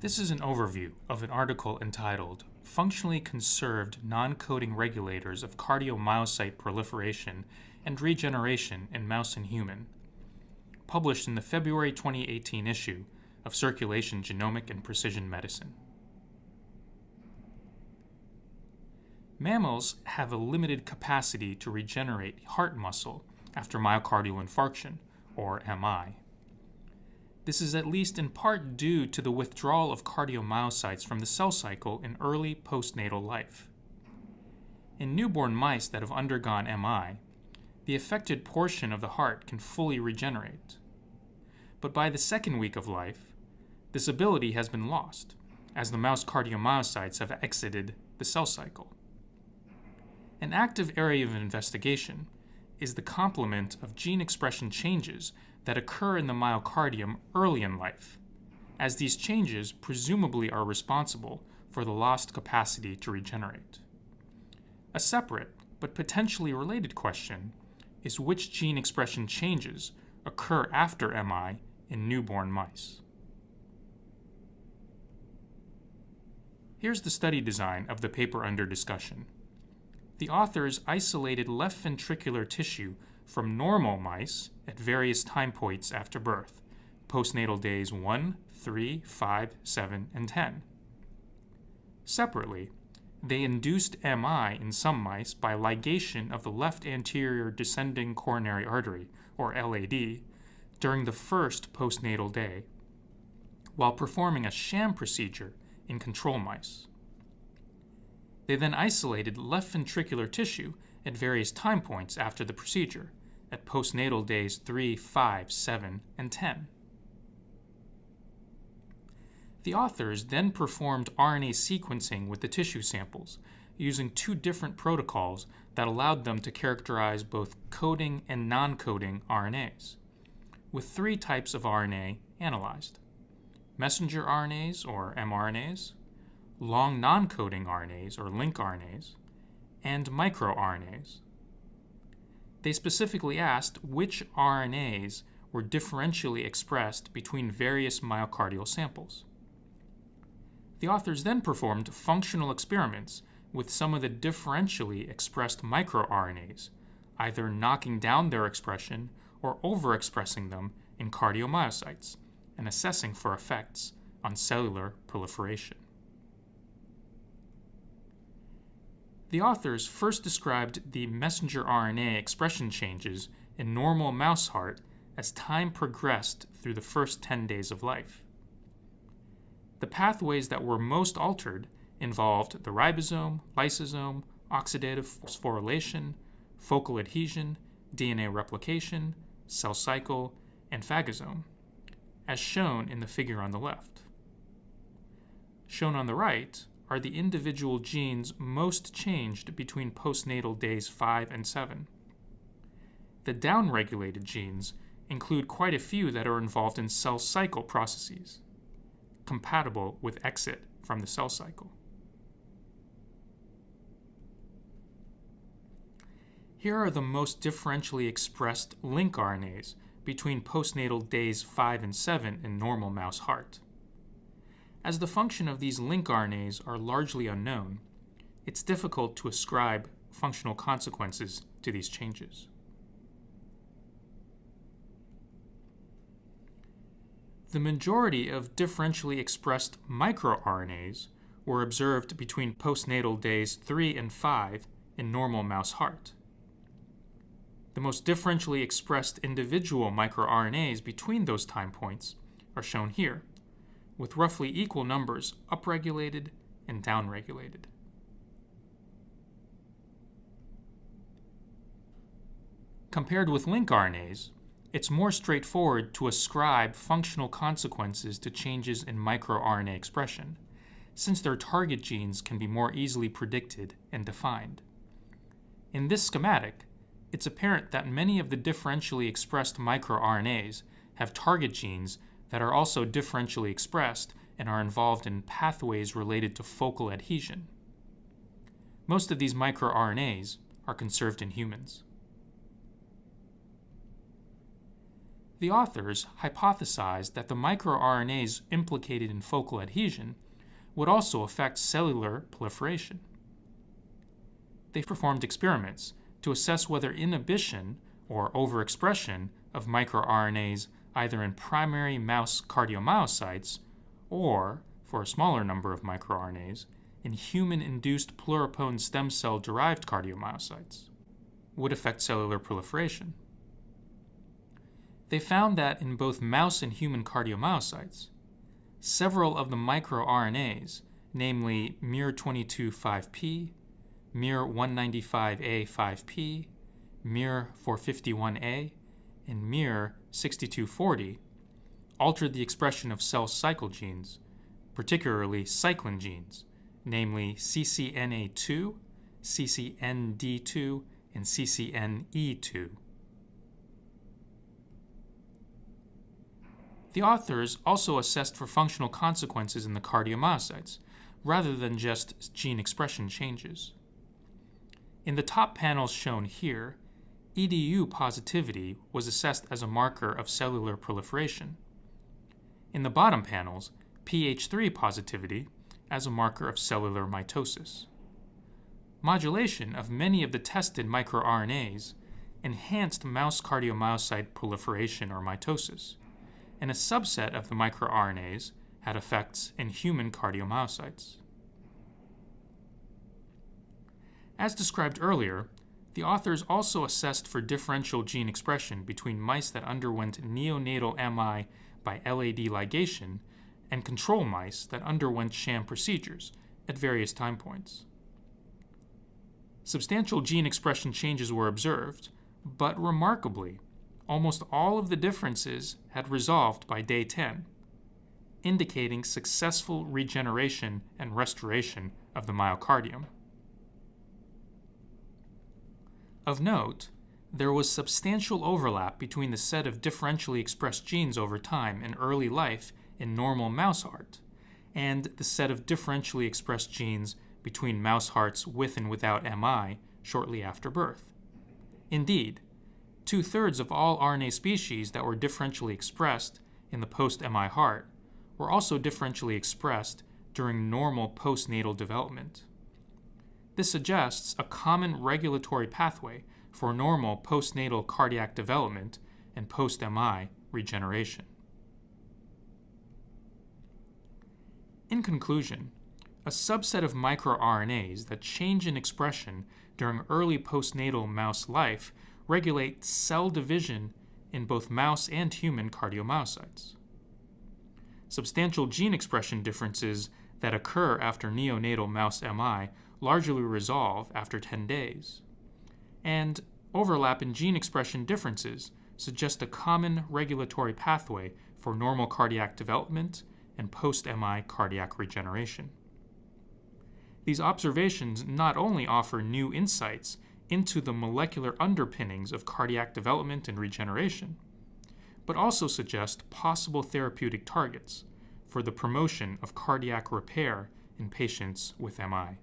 This is an overview of an article entitled Functionally Conserved Non-Coding Regulators of Cardiomyocyte Proliferation and Regeneration in Mouse and Human, published in the February 2018 issue of Circulation, Genomic and Precision Medicine. Mammals have a limited capacity to regenerate heart muscle after myocardial infarction, or MI. This is at least in part due to the withdrawal of cardiomyocytes from the cell cycle in early postnatal life. In newborn mice that have undergone MI, the affected portion of the heart can fully regenerate. But by the second week of life, this ability has been lost, as the mouse cardiomyocytes have exited the cell cycle. An active area of investigation is the complement of gene expression changes that occur in the myocardium early in life, as these changes presumably are responsible for the lost capacity to regenerate. A separate, but potentially related question is which gene expression changes occur after MI in newborn mice. Here's the study design of the paper under discussion. The authors isolated left ventricular tissue from normal mice at various time points after birth, postnatal days 1, 3, 5, 7, and 10. Separately, they induced MI in some mice by ligation of the left anterior descending coronary artery, or LAD, during the first postnatal day, while performing a sham procedure in control mice. They then isolated left ventricular tissue at various time points after the procedure, at postnatal days 3, 5, 7, and 10. The authors then performed RNA sequencing with the tissue samples, using two different protocols that allowed them to characterize both coding and non-coding RNAs, with three types of RNA analyzed: messenger RNAs, or mRNAs, long non-coding RNAs, or lincRNAs, and microRNAs. They specifically asked which RNAs were differentially expressed between various myocardial samples. The authors then performed functional experiments with some of the differentially expressed microRNAs, either knocking down their expression or overexpressing them in cardiomyocytes, and assessing for effects on cellular proliferation. The authors first described the messenger RNA expression changes in normal mouse heart as time progressed through the first 10 days of life. The pathways that were most altered involved the ribosome, lysosome, oxidative phosphorylation, focal adhesion, DNA replication, cell cycle, and phagosome, as shown in the figure on the left. Shown on the right are the individual genes most changed between postnatal days 5 and 7. The downregulated genes include quite a few that are involved in cell cycle processes, compatible with exit from the cell cycle. Here are the most differentially expressed lincRNAs between postnatal days 5 and 7 in normal mouse heart. As the function of these lincRNAs are largely unknown, it's difficult to ascribe functional consequences to these changes. The majority of differentially expressed microRNAs were observed between postnatal days 3 and 5 in normal mouse heart. The most differentially expressed individual microRNAs between those time points are shown here, with roughly equal numbers upregulated and downregulated. Compared with lincRNAs, it's more straightforward to ascribe functional consequences to changes in microRNA expression, since their target genes can be more easily predicted and defined. In this schematic, it's apparent that many of the differentially expressed microRNAs have target genes that are also differentially expressed and are involved in pathways related to focal adhesion. Most of these microRNAs are conserved in humans. The authors hypothesized that the microRNAs implicated in focal adhesion would also affect cellular proliferation. They performed experiments to assess whether inhibition or overexpression of microRNAs either in primary mouse cardiomyocytes or, for a smaller number of microRNAs, in human-induced pluripotent stem cell-derived cardiomyocytes would affect cellular proliferation. They found that in both mouse and human cardiomyocytes, several of the microRNAs, namely miR22-5P, miR195A-5P, miR451A, and miR6240, altered the expression of cell cycle genes, particularly cyclin genes, namely CCNA2, CCND2, and CCNE2. The authors also assessed for functional consequences in the cardiomyocytes, rather than just gene expression changes. In the top panels shown here, EDU positivity was assessed as a marker of cellular proliferation. In the bottom panels, PH3 positivity as a marker of cellular mitosis. Modulation of many of the tested microRNAs enhanced mouse cardiomyocyte proliferation or mitosis, and a subset of the microRNAs had effects in human cardiomyocytes. As described earlier, the authors also assessed for differential gene expression between mice that underwent neonatal MI by LAD ligation and control mice that underwent sham procedures at various time points. Substantial gene expression changes were observed, but remarkably, almost all of the differences had resolved by day 10, indicating successful regeneration and restoration of the myocardium. Of note, there was substantial overlap between the set of differentially expressed genes over time in early life in normal mouse heart and the set of differentially expressed genes between mouse hearts with and without MI shortly after birth. Indeed, 2/3 of all RNA species that were differentially expressed in the post-MI heart were also differentially expressed during normal postnatal development. This suggests a common regulatory pathway for normal postnatal cardiac development and post-MI regeneration. In conclusion, a subset of microRNAs that change in expression during early postnatal mouse life regulate cell division in both mouse and human cardiomyocytes. Substantial gene expression differences that occur after neonatal mouse MI largely resolve after 10 days. And overlap in gene expression differences suggest a common regulatory pathway for normal cardiac development and post-MI cardiac regeneration. These observations not only offer new insights into the molecular underpinnings of cardiac development and regeneration, but also suggest possible therapeutic targets for the promotion of cardiac repair in patients with MI.